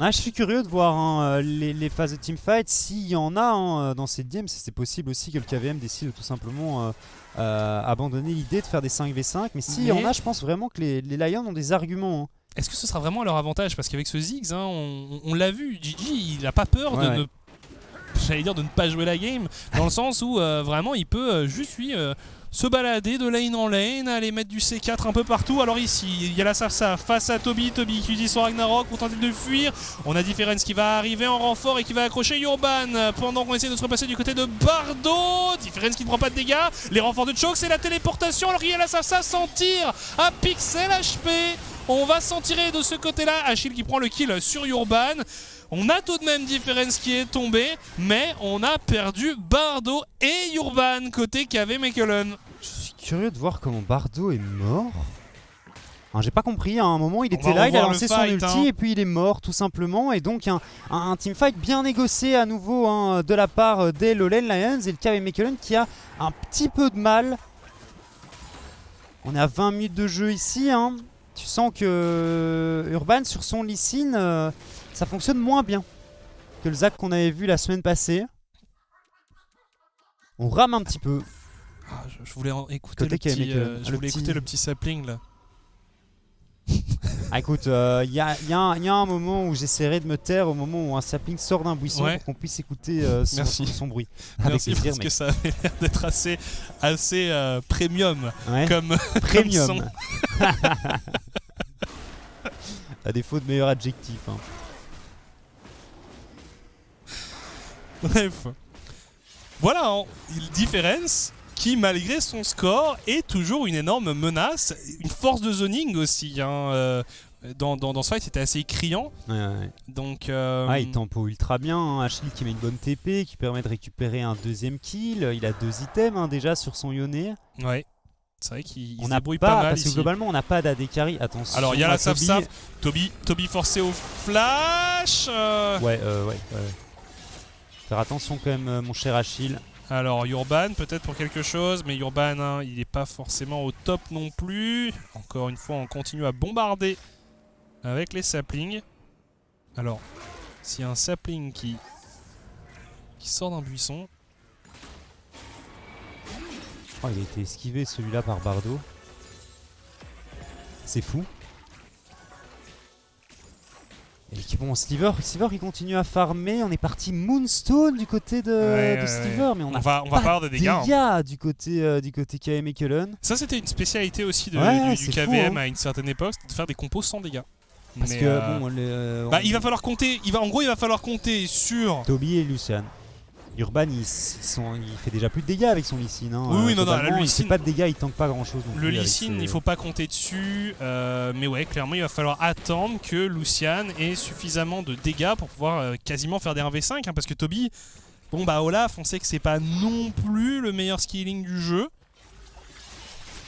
Ah, je suis curieux de voir hein, les phases de teamfight, s'il y en a hein, dans cette game. C'est possible aussi que le KVM décide de tout simplement abandonner l'idée de faire des 5v5. Mais s'il y en a, je pense vraiment que les Lions ont des arguments. Hein. Est-ce que ce sera vraiment à leur avantage? Parce qu'avec ce Ziggs, hein, on l'a vu, Gigi, il a pas peur de ne... J'allais dire de ne pas jouer la game, dans le sens où vraiment il peut juste lui se balader de lane en lane, aller mettre du C4 un peu partout. Alors ici, il y a la Safsa face à Toby qui utilise son Ragnarok pour tenter de fuir. On a Difference qui va arriver en renfort et qui va accrocher Urban pendant qu'on essaie de se repasser du côté de Bardo. Difference qui ne prend pas de dégâts. Les renforts de Choke, c'est la téléportation. Alors il y a la Safsa sans tir à Pixel HP. On va s'en tirer de ce côté-là. Achille qui prend le kill sur Urban. On a tout de même Difference qui est tombé, mais on a perdu Bardo et Urban côté KV Mechelen. Je suis curieux de voir comment Bardo est mort. J'ai pas compris, à un moment il était là, il a lancé son ulti et puis il est mort tout simplement. Et donc un teamfight bien négocié à nouveau hein, de la part des Lowland Lions et le KV Mechelen qui a un petit peu de mal. On est à 20 minutes de jeu ici. Hein. Tu sens que Urban sur son Lee Sin, ça fonctionne moins bien que le Zac qu'on avait vu la semaine passée. On rame un petit peu. Ah, je voulais écouter, le petit sapling là. Ah, écoute, il y a un moment où j'essaierai de me taire au moment où un sapling sort d'un buisson pour qu'on puisse écouter son bruit. Merci avec plaisir, parce que ça avait l'air d'être assez premium comme premium. À défaut de meilleur adjectif. Hein. Bref. Voilà, hein, Difference qui malgré son score est toujours une énorme menace, une force de zoning aussi. Hein, dans ce fight c'était assez criant. Ouais. Donc, il tempo ultra bien. Hein. Achille qui met une bonne TP qui permet de récupérer un deuxième kill. Il a 2 items hein, déjà sur son Yone. Ouais. C'est vrai qu'il se débrouille pas mal parce ici. Que globalement on n'a pas d'AD carry. Attention. Alors il y a la Saf-Saf. Toby forcé au flash. Ouais. Faire attention quand même mon cher Achille. Alors Urban peut-être pour quelque chose, mais Urban hein, il n'est pas forcément au top non plus. Encore une fois on continue à bombarder avec les saplings. Alors s'il y a un sapling qui sort d'un buisson. Oh, il a été esquivé celui-là par Bardo. C'est fou. Et bon, Sliver il continue à farmer. On est parti Moonstone du côté de Sliver, mais on va pas avoir de dégâts hein. du côté KV Mechelen. Ça c'était une spécialité aussi du KVM fou, hein. À une certaine époque, de faire des compos sans dégâts. Parce que bon, il va falloir compter. Il va falloir compter sur Toby et Lucian. Urban il fait déjà plus de dégâts avec son Lee Sin. Hein. Oui, non, il fait pas de dégâts, il tank pas grand chose. Le Lee Sin, il faut pas compter dessus. Mais ouais, clairement, il va falloir attendre que Lucian ait suffisamment de dégâts pour pouvoir quasiment faire des 1v5. Hein, parce que Toby, bon bah Olaf, on sait que c'est pas non plus le meilleur scaling du jeu.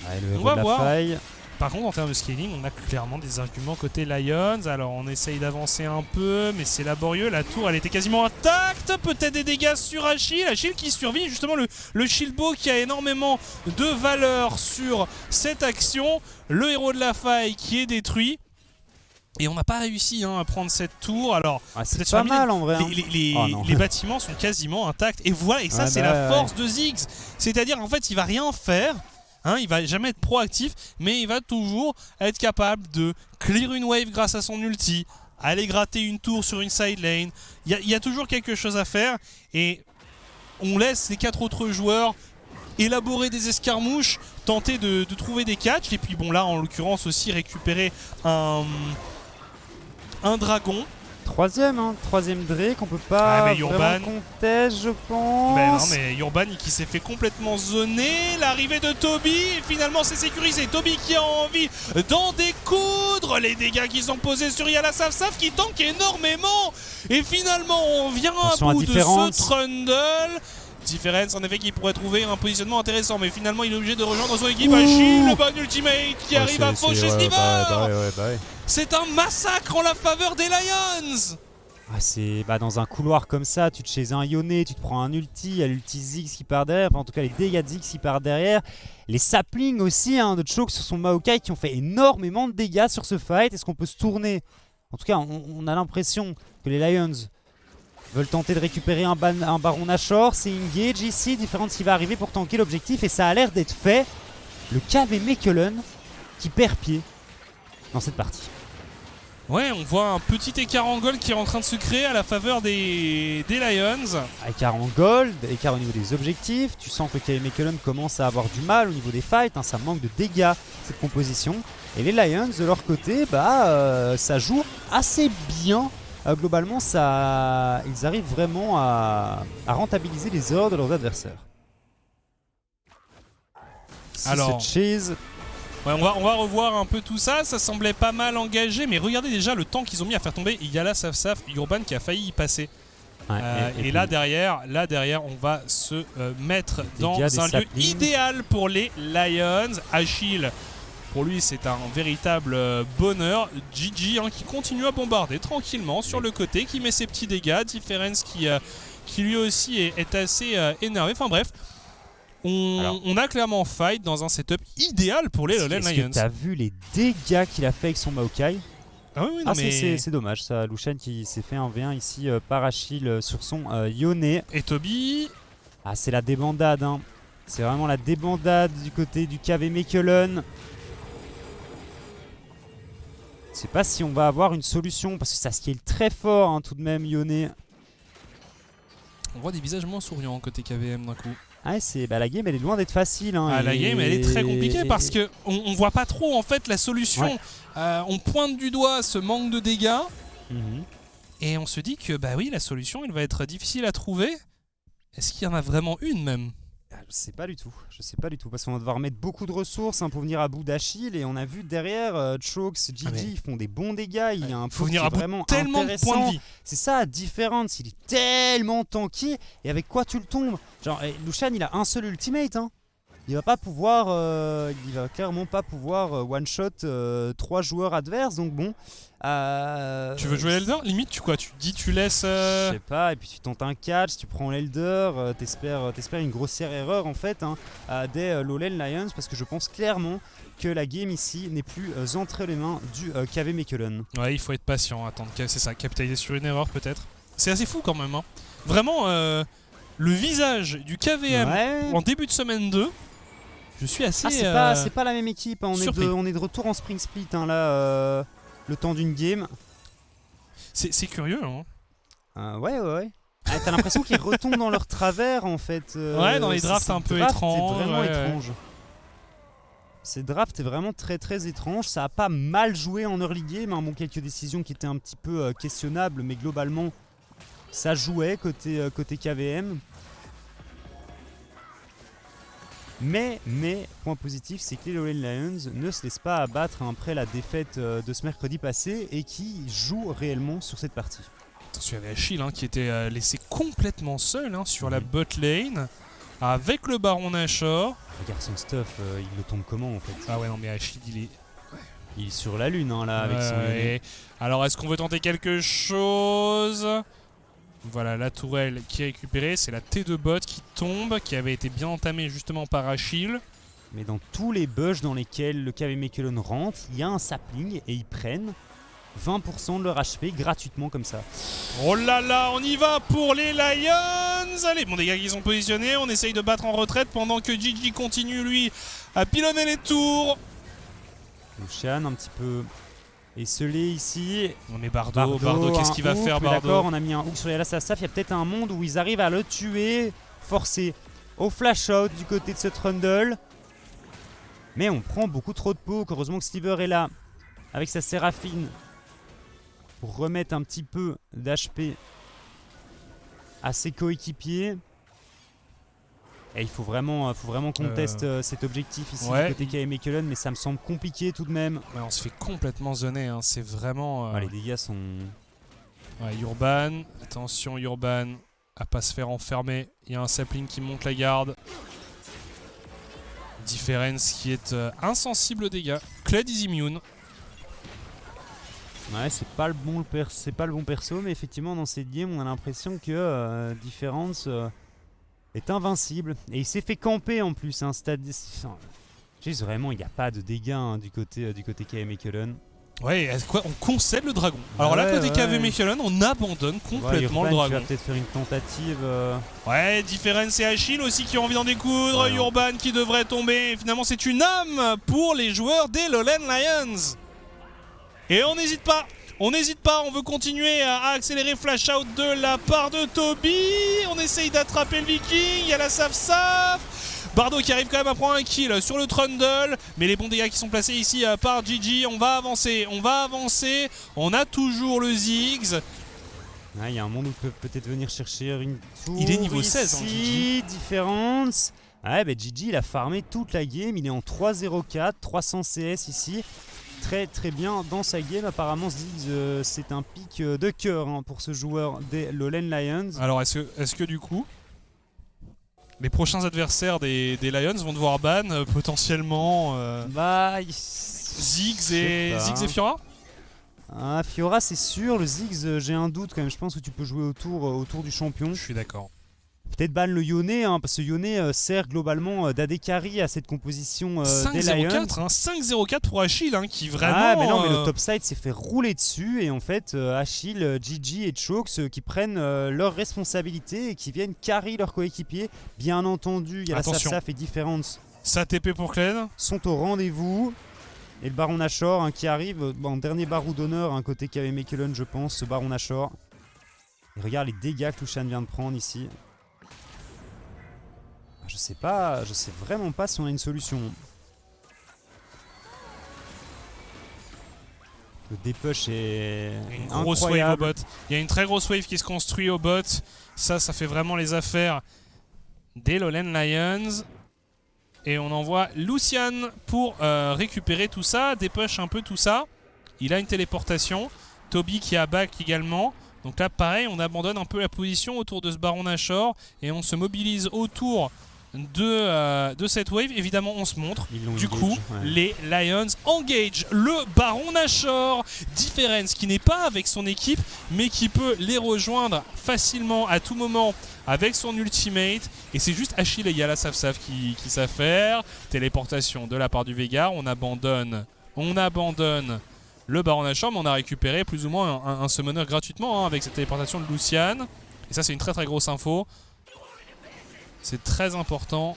Ouais, le héros de la faille. Par contre, en termes de scaling, on a clairement des arguments côté Lions. Alors, on essaye d'avancer un peu, mais c'est laborieux. La tour, elle était quasiment intacte. Peut-être des dégâts sur Achille. Achille qui survit. Justement, le Shieldbow qui a énormément de valeur sur cette action. Le héros de la faille qui est détruit. Et on n'a pas réussi hein, à prendre cette tour. Alors, c'est pas mal en vrai. Les bâtiments sont quasiment intacts. Et voilà, et ça, c'est la force de Ziggs. C'est-à-dire, en fait, il va rien faire. Hein, il va jamais être proactif, mais il va toujours être capable de clear une wave grâce à son ulti, aller gratter une tour sur une side lane. Il y a toujours quelque chose à faire et on laisse les 4 autres joueurs élaborer des escarmouches, tenter de trouver des catchs et puis bon là en l'occurrence aussi récupérer un dragon. Troisième Drake, on peut pas vraiment contest, je pense. Mais non, mais Urban qui s'est fait complètement zoner. L'arrivée de Toby, et finalement c'est sécurisé. Toby qui a envie d'en découdre. Les dégâts qu'ils ont posés sur Yala Saf qui tank énormément. Et finalement, on vient à bout de ce trundle. Difference en effet qui pourrait trouver un positionnement intéressant, mais finalement il est obligé de rejoindre son équipe. Achille, le bon ultimate qui arrive à faucher Sliver. C'est un massacre en la faveur des Lions. Dans un couloir comme ça, tu te chaises un Yone, tu te prends un ulti, il y a l'ulti Ziggs qui part derrière, enfin en tout cas les dégâts de Ziggs qui partent derrière. Les saplings aussi de Choke sur son Maokai qui ont fait énormément de dégâts sur ce fight. Est-ce qu'on peut se tourner En tout cas, on a l'impression que les Lions veulent tenter de récupérer un Baron Nashor. C'est engage ici, Difference qui va arriver pour tanker l'objectif et ça a l'air d'être fait. Le KV Mechelen qui perd pied dans cette partie. Ouais, on voit un petit écart en gold qui est en train de se créer à la faveur des Lions. Écart en gold, écart au niveau des objectifs. Tu sens que le KV Mechelen commence à avoir du mal au niveau des fights. Hein, ça manque de dégâts, cette composition. Et les Lions, de leur côté, ça joue assez bien. Globalement, ils arrivent vraiment à rentabiliser les erreurs de leurs adversaires. Alors, Chase. Ouais, on va revoir un peu tout ça. Ça semblait pas mal engagé, mais regardez déjà le temps qu'ils ont mis à faire tomber Yala, Saf, Urban qui a failli y passer. Ouais, et là derrière, on va se mettre dans un lieu idéal pour les Lions. Achille, pour lui, c'est un véritable bonheur. Gigi hein, qui continue à bombarder tranquillement sur le côté, qui met ses petits dégâts. Difference qui lui aussi est assez énervé. Enfin bref. On a clairement fight dans un setup idéal pour les Lions. Est-ce que t'as vu les dégâts qu'il a fait avec son Maokai? Oui, mais... c'est dommage ça. Lucian qui s'est fait un V1 ici par Achille sur son Yone. Et Toby. Ah, c'est la débandade. Hein. C'est vraiment la débandade du côté du KV Mechelen. Je sais pas si on va avoir une solution parce que ça scale très fort hein, tout de même Yone. On voit des visages moins souriants côté KVM d'un coup. Ah, la game elle est loin d'être facile. Hein, la game elle est très compliquée parce qu'on voit pas trop en fait la solution. Ouais. On pointe du doigt ce manque de dégâts et on se dit que oui, la solution elle va être difficile à trouver. Est-ce qu'il y en a vraiment une même? Je sais pas du tout, parce qu'on va devoir mettre beaucoup de ressources pour venir à bout d'Achille et on a vu derrière Chokes, Gigi ils font des bons dégâts, il y a un faut venir à bout vraiment tellement de points de vie. C'est ça, Difference, il est tellement tanky et avec quoi tu le tombes? Genre Lucian il a un seul ultimate hein. Il va clairement pas pouvoir one shot 3 joueurs adverses donc bon. Tu veux jouer Elder? Limite tu laisses Je sais pas, et puis tu tentes un catch, tu prends l'Elder, t'espères une grossière erreur en fait des Lowland Lions parce que je pense clairement que la game ici n'est plus entre les mains du KV Mechelen. Ouais, il faut être patient, attendre, c'est ça, capitaliser sur une erreur peut-être. C'est assez fou quand même hein. Vraiment le visage du KVM en début de semaine 2. Je suis assez c'est pas la même équipe hein. On est de retour en Spring Split hein, là le temps d'une game. C'est curieux hein. Ouais. T'as l'impression qu'ils retombent dans leur travers en fait. Ouais, dans les drafts un peu étranges. C'est vraiment étrange. Ces drafts est vraiment très très étrange. Ça a pas mal joué en early game hein. Bon, quelques décisions qui étaient un petit peu questionnables mais globalement ça jouait côté KVM. Mais, point positif, c'est que les Lowland Lions ne se laissent pas abattre après la défaite de ce mercredi passé et qui jouent réellement sur cette partie. Attention, il y avait Achille qui était laissé complètement seul sur la bot lane avec le Baron Nashor. Regarde son stuff, il le tombe comment en fait? Ah ouais, non, mais Achille il est sur la lune là avec son... Alors, est-ce qu'on veut tenter quelque chose? Voilà la tourelle qui est récupérée, c'est la T2 bot qui tombe, qui avait été bien entamée justement par Achille. Mais dans tous les bushs dans lesquels le KV Mechelen rentre, il y a un sapling et ils prennent 20% de leur HP gratuitement comme ça. Oh là là, on y va pour les Lions. Allez, bon des gars qui sont positionnés, on essaye de battre en retraite pendant que Gigi continue lui à pilonner les tours. Lucian un petit peu... esselé ici. Non mais Bardo qu'est-ce qu'il va faire Bardo? D'accord, on a mis un hook sur Yala Saf. Il y a peut-être un monde où ils arrivent à le tuer, forcé au flash out du côté de ce Trundle. Mais on prend beaucoup trop de poke. Heureusement que Stever est là avec sa Séraphine pour remettre un petit peu d'HP à ses coéquipiers. Et il faut vraiment qu'on teste cet objectif ici du côté KV Mechelen, mais ça me semble compliqué tout de même. Ouais, on se fait complètement zoner, c'est vraiment... les dégâts sont... Ouais, Urban, attention Urban, à pas se faire enfermer. Il y a un sapling qui monte la garde. Difference qui est insensible aux dégâts. Kled is immune. Ouais, c'est pas le bon perso, mais effectivement dans cette game on a l'impression que Difference... est invincible et il s'est fait camper en plus. Vraiment, il n'y a pas de dégâts du côté KV Mechelen. Ouais, quoi, on concède le dragon. Alors là, côté KV Mechelen, on abandonne complètement le dragon. Il va peut-être faire une tentative. Ouais, Difference et Achille aussi qui ont envie d'en découdre. Ouais, Urban qui devrait tomber. Et finalement, c'est une âme pour les joueurs des Lowland Lions. Et on n'hésite pas. On n'hésite pas, on veut continuer à accélérer flash out de la part de Toby. On essaye d'attraper le Viking. Il y a la Saf. Bardo qui arrive quand même à prendre un kill sur le Trundle. Mais les bons dégâts qui sont placés ici par Gigi. On va avancer. On a toujours le Ziggs. Il y a un monde où peut peut-être venir chercher une tour. Il est niveau 16 ici, Gigi. Différence. Ouais, bah Gigi il a farmé toute la game. Il est en 3-0-4, 300 CS ici. Très très bien dans sa game. Apparemment Ziggs c'est un pic de cœur pour ce joueur des Lowland Lions. Alors est-ce que du coup les prochains adversaires des Lions vont devoir ban potentiellement Ziggs et Fiora? Fiora c'est sûr, le Ziggs j'ai un doute quand même, je pense que tu peux jouer autour du champion. Je suis d'accord. Peut-être ban le Yone, parce que Yone sert globalement d'AD carry à cette composition des Lions. 5-0-4 pour Achille qui vraiment... Ah mais non, mais le topside s'est fait rouler dessus et en fait Achille, Gigi et Chokes qui prennent leurs responsabilités et qui viennent carry leurs coéquipiers. Bien entendu, il y a Attention. la Saf et Difference. Ça TP pour Clen. Sont au rendez-vous. Et le Baron Nashor qui arrive en dernier barou d'honneur, côté KV Mechelen je pense, ce Baron Nashor. Et regarde les dégâts que Lucian vient de prendre ici. Je sais vraiment pas si on a une solution. Le dépush est une grosse wave au bot. Il y a une très grosse wave qui se construit au bot. Ça fait vraiment les affaires des Lowland Lions. Et on envoie Lucian pour récupérer tout ça, dépush un peu tout ça. Il a une téléportation. Toby qui a back également. Donc là pareil, on abandonne un peu la position autour de ce Baron Nashor. Et on se mobilise autour de cette wave. Évidemment on se montre. Du coup les Lions engage le Baron Nashor. Difference qui n'est pas avec son équipe mais qui peut les rejoindre facilement à tout moment avec son ultimate. Et c'est juste Achille et Yala Saf qui savent faire. Téléportation de la part du Veigar. On abandonne le Baron Nashor, mais on a récupéré plus ou moins un summoner gratuitement avec cette téléportation de Lucian. Et ça c'est une très très grosse info. C'est très important.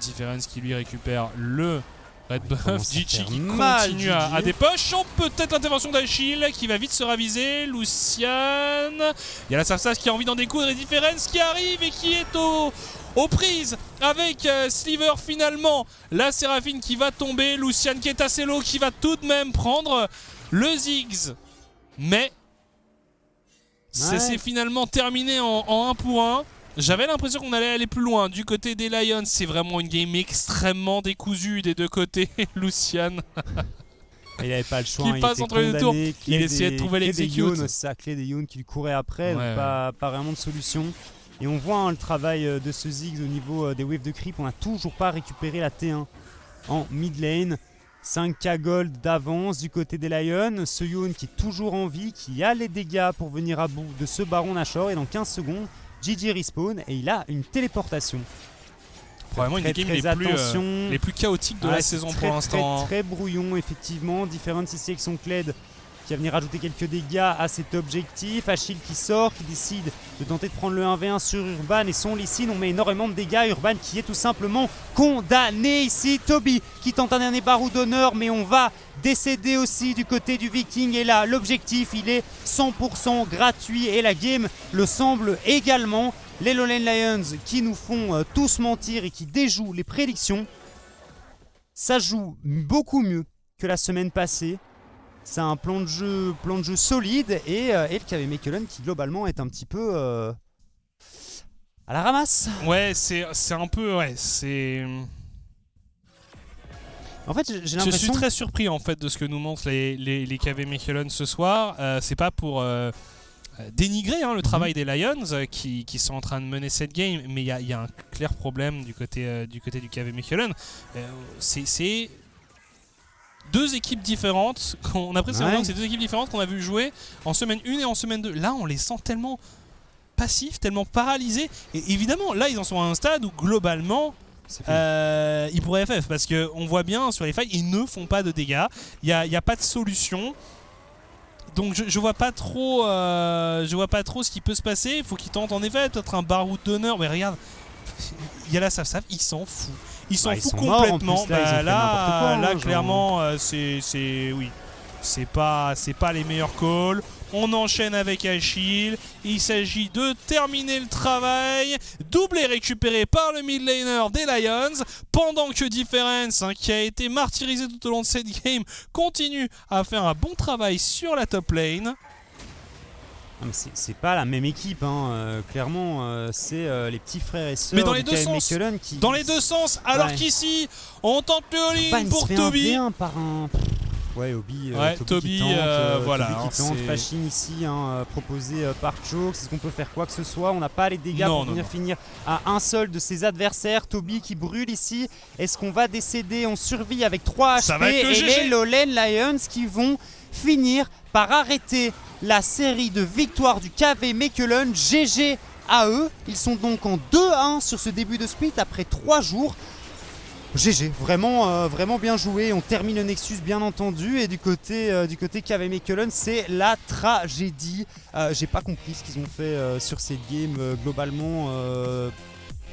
Difference qui lui récupère le red buff. Gigi qui continue à dépush. Peut-être l'intervention d'Achille qui va vite se raviser. Lucian. Il y a la Safsas qui a envie d'en découdre et Difference qui arrive et qui est aux prises avec Sliver finalement. La Séraphine qui va tomber. Lucian qui est assez low qui va tout de même prendre le Ziggs. Mais ça s'est finalement terminé en 1 pour 1. J'avais l'impression qu'on allait aller plus loin. Du côté des Lions, c'est vraiment une game extrêmement décousue des deux côtés. Lucian. Il n'avait pas le choix. Qui passe entre les deux tours. Il essayait de trouver l'execute. C'est sa clé des Youn qui lui courait après. Pas vraiment de solution. Et on voit le travail de ce Ziggs au niveau des waves de creep. On n'a toujours pas récupéré la T1 en mid lane. 5k gold d'avance du côté des Lions. Ce Youn qui est toujours en vie, qui a les dégâts pour venir à bout de ce Baron Nashor. Et dans 15 secondes, Gigi respawn et il a une téléportation. Probablement une des games les plus chaotiques de la saison pour l'instant. Très brouillon effectivement. Difference ici avec son Kled qui va venir rajouter quelques dégâts à cet objectif. Achille qui sort, qui décide de tenter de prendre le 1v1 sur Urban et son Lee Sin. On met énormément de dégâts. Urban qui est tout simplement condamné ici. Toby qui tente un dernier barou d'honneur, mais on va décéder aussi du côté du Viking. Et là, l'objectif, il est 100% gratuit et la game le semble également. Les Lowland Lions qui nous font tous mentir et qui déjouent les prédictions. Ça joue beaucoup mieux que la semaine passée. C'est un plan de jeu solide et le KV Mechelen qui globalement est un petit peu à la ramasse. Ouais, c'est un peu... Ouais, c'est... En fait, j'ai l'impression... Je suis très surpris en fait de ce que nous montrent les KV Mechelen ce soir. C'est pas pour dénigrer le travail des Lions qui sont en train de mener cette game, mais il y a un clair problème du côté du KV Mechelen. C'est deux équipes différentes. On a l'impression que c'est deux équipes différentes qu'on a vu jouer en semaine 1 et en semaine 2. Là, on les sent tellement passifs, tellement paralysés. Et évidemment, là, ils en sont à un stade où globalement, ils pourraient FF parce qu'on voit bien sur les failles, ils ne font pas de dégâts, il n'y a pas de solution. Donc je vois pas trop ce qui peut se passer. Il faut qu'ils tentent en effet peut-être un Barwood d'honneur. Mais regarde, il y a la Saf, il s'en fout. Il s'en fout complètement. Là, clairement, oui. C'est pas les meilleurs calls. On enchaîne avec Achille. Il s'agit de terminer le travail. Doublé récupéré par le mid laner des Lions. Pendant que Difference, qui a été martyrisé tout au long de cette game, continue à faire un bon travail sur la top lane. C'est pas la même équipe, clairement, c'est les petits frères et sœurs. Mais dans les deux sens, dans les deux sens, alors qu'ici, on tente le all-in pour Toby. Obi, Toby qui tente, Fashin ici, proposé par Chokes. Est-ce qu'on peut faire quoi que ce soit? On n'a pas les dégâts pour venir finir à un seul de ses adversaires. Toby qui brûle ici. Est-ce qu'on va décéder? On survit avec 3 HP et les Lowland Lions qui vont finir par arrêter la série de victoires du KV Mechelen. GG à eux. Ils sont donc en 2-1 sur ce début de split après 3 jours. GG, vraiment bien joué. On termine le Nexus bien entendu. Et du côté KV Mechelen, c'est la tragédie. J'ai pas compris ce qu'ils ont fait sur cette game. Globalement,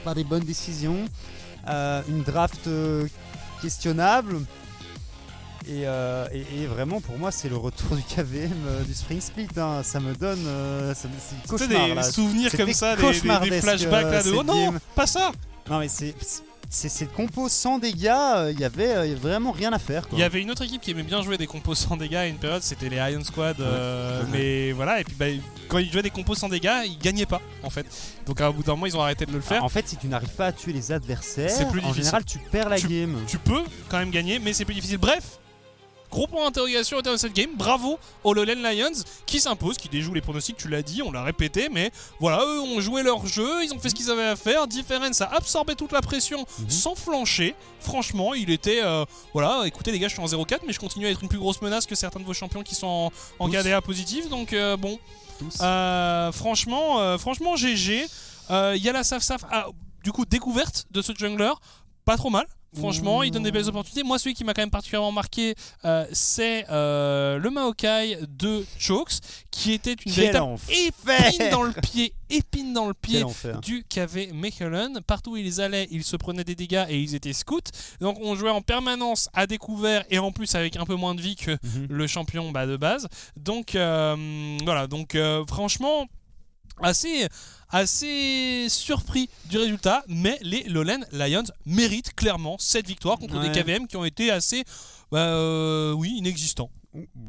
pas des bonnes décisions. Une draft questionnable. Et vraiment pour moi c'est le retour du KVM du Spring Split. Ça me donne c'est des cauchemars, des souvenirs comme ça, des flashbacks là de oh non, pas ça. Non mais c'est cette compo sans dégâts, il y avait vraiment rien à faire, quoi. Il y avait une autre équipe qui aimait bien jouer des compos sans dégâts à une période, c'était les Iron Squad. Mais voilà, et puis quand ils jouaient des compos sans dégâts, ils gagnaient pas en fait. Donc à un bout d'un moment, ils ont arrêté de le faire. En fait, si tu n'arrives pas à tuer les adversaires, c'est plus en général, tu perds la game. Tu peux quand même gagner, mais c'est plus difficile. Bref. Gros point d'interrogation au terme de cette game. Bravo aux Lowland Lions qui s'imposent, qui déjouent les pronostics, tu l'as dit, on l'a répété, mais voilà, eux ont joué leur jeu, ils ont fait ce qu'ils avaient à faire. Difference a absorbé toute la pression sans flancher. Franchement, il était voilà, écoutez les gars, je suis en 0-4, mais je continue à être une plus grosse menace que certains de vos champions qui sont en KDA positif, donc bon. Franchement, GG. Il y a la Saf, du coup, découverte de ce jungler, pas trop mal. Franchement, il donne des belles opportunités. Moi, celui qui m'a quand même particulièrement marqué, c'est le Maokai de Chokes, qui était une véritable épine dans le pied du KV Mechelen. Partout où ils allaient, ils se prenaient des dégâts et ils étaient scouts. Donc on jouait en permanence à découvert et en plus avec un peu moins de vie que le champion de base. Donc voilà, franchement, assez surpris du résultat, mais les Lowland Lions méritent clairement cette victoire contre des KVM qui ont été assez inexistants.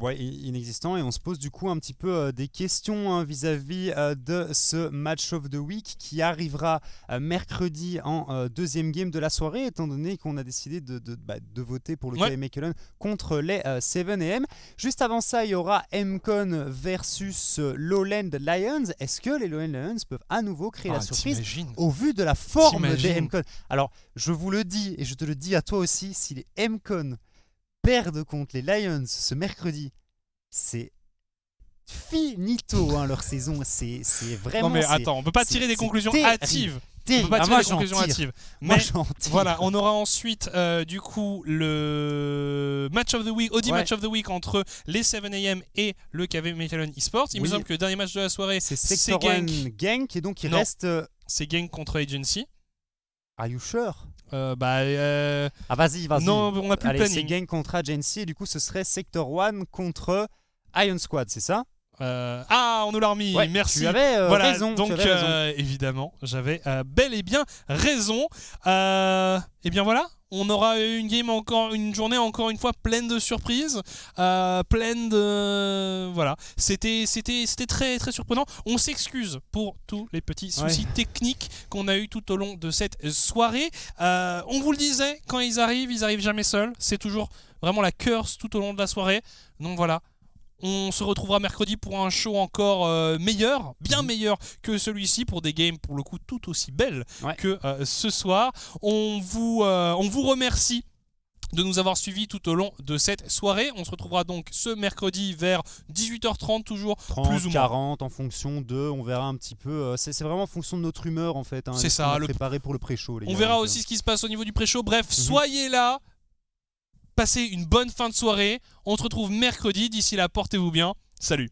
Ouais, inexistant, et on se pose du coup un petit peu des questions vis-à-vis de ce match of the week qui arrivera mercredi en deuxième game de la soirée, étant donné qu'on a décidé de voter pour le KV Mechelen contre les 7am. Juste avant ça, il y aura MCon versus Lowland Lions. Est-ce que les Lowland Lions peuvent à nouveau créer la surprise au vu de la forme des MCon? Alors, je vous le dis, et je te le dis à toi aussi, si les MCon perdent contre les Lions ce mercredi, c'est finito, leur saison. C'est vraiment. Non mais attends, on peut pas tirer des conclusions hâtives. On peut pas tirer des conclusions hâtives. Mais voilà, on aura ensuite du coup le match of the week, Audi match of the week entre les 7am et le KV Mechelen Esports. Il me semble que le dernier match de la soirée, c'est Sector Gank, et donc il reste. C'est Gank contre Agency. Are you sure? Vas-y. Non, on a plus le planning. C'est Gank contre Agency, et du coup ce serait Sector 1 contre Iron Squad, c'est ça? On nous l'a remis, merci. Tu avais raison. Donc évidemment, j'avais bel et bien raison. Et bien voilà, on aura une journée encore une fois pleine de surprises, pleine de voilà. C'était très très surprenant. On s'excuse pour tous les petits soucis techniques qu'on a eu tout au long de cette soirée. On vous le disait, quand ils arrivent jamais seuls. C'est toujours vraiment la curse tout au long de la soirée. Donc voilà. On se retrouvera mercredi pour un show encore meilleur, bien meilleur que celui-ci, pour des games pour le coup tout aussi belles que ce soir. On vous remercie de nous avoir suivis tout au long de cette soirée. On se retrouvera donc ce mercredi vers 18h30 toujours, 30, plus ou moins. 40 en fonction de, on verra un petit peu, c'est vraiment en fonction de notre humeur en fait. C'est ça, préparé pour le pré-show. On verra aussi ce qui se passe au niveau du pré-show. Bref, soyez là, passez une bonne fin de soirée. On se retrouve mercredi. D'ici là, portez-vous bien. Salut.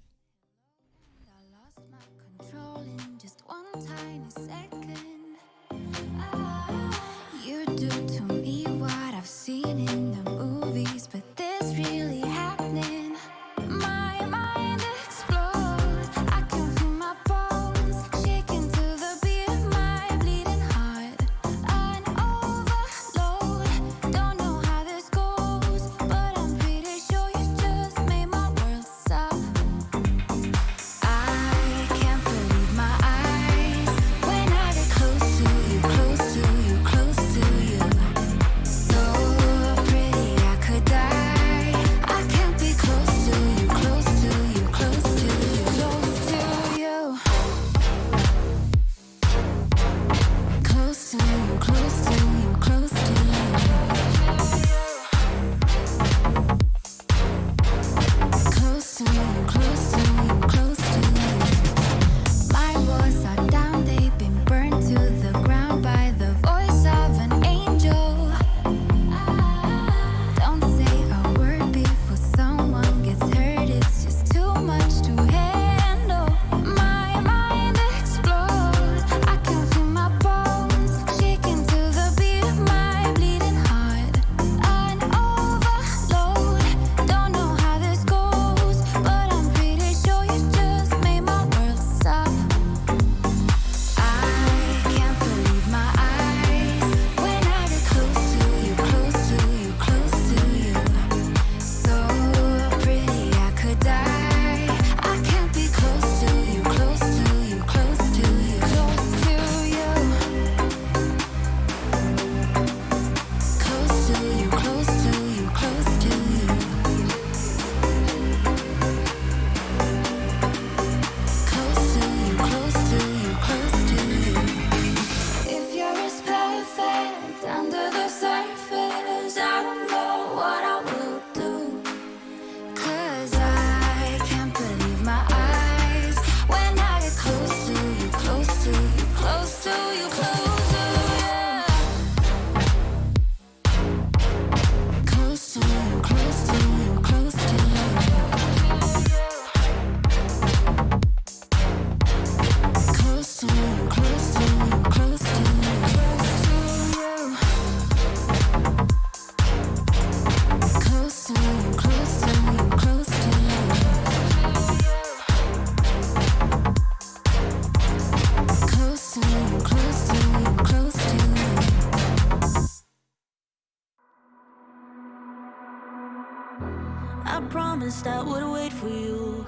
promised I would wait for you,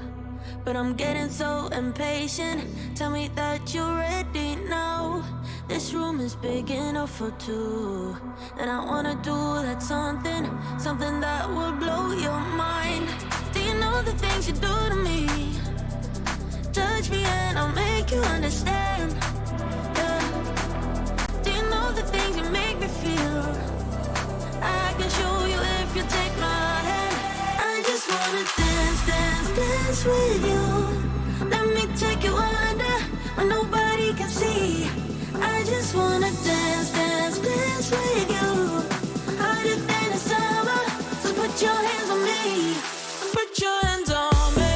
but I'm getting so impatient. Tell me that you're ready now. This room is big enough for two, and I wanna do that something that will blow your mind. Do you know the things you do to me? Touch me and I'll make you understand. Yeah. Do you know the things you make me feel? I can show you if you take my hand. I just wanna dance, dance, dance with you. Let me take you under where nobody can see. I just wanna dance, dance, dance with you. Hotter than the summer, so put your hands on me. Put your hands on me.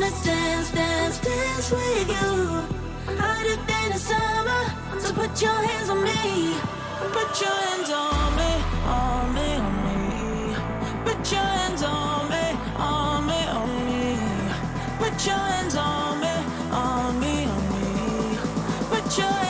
wanna dance, dance, dance with you. Hotter than the summer, so put your hands on me. Put your hands on me, on me, on me. Put your hands on me, on me, on me. Put your hands on me, on me, on me. Put your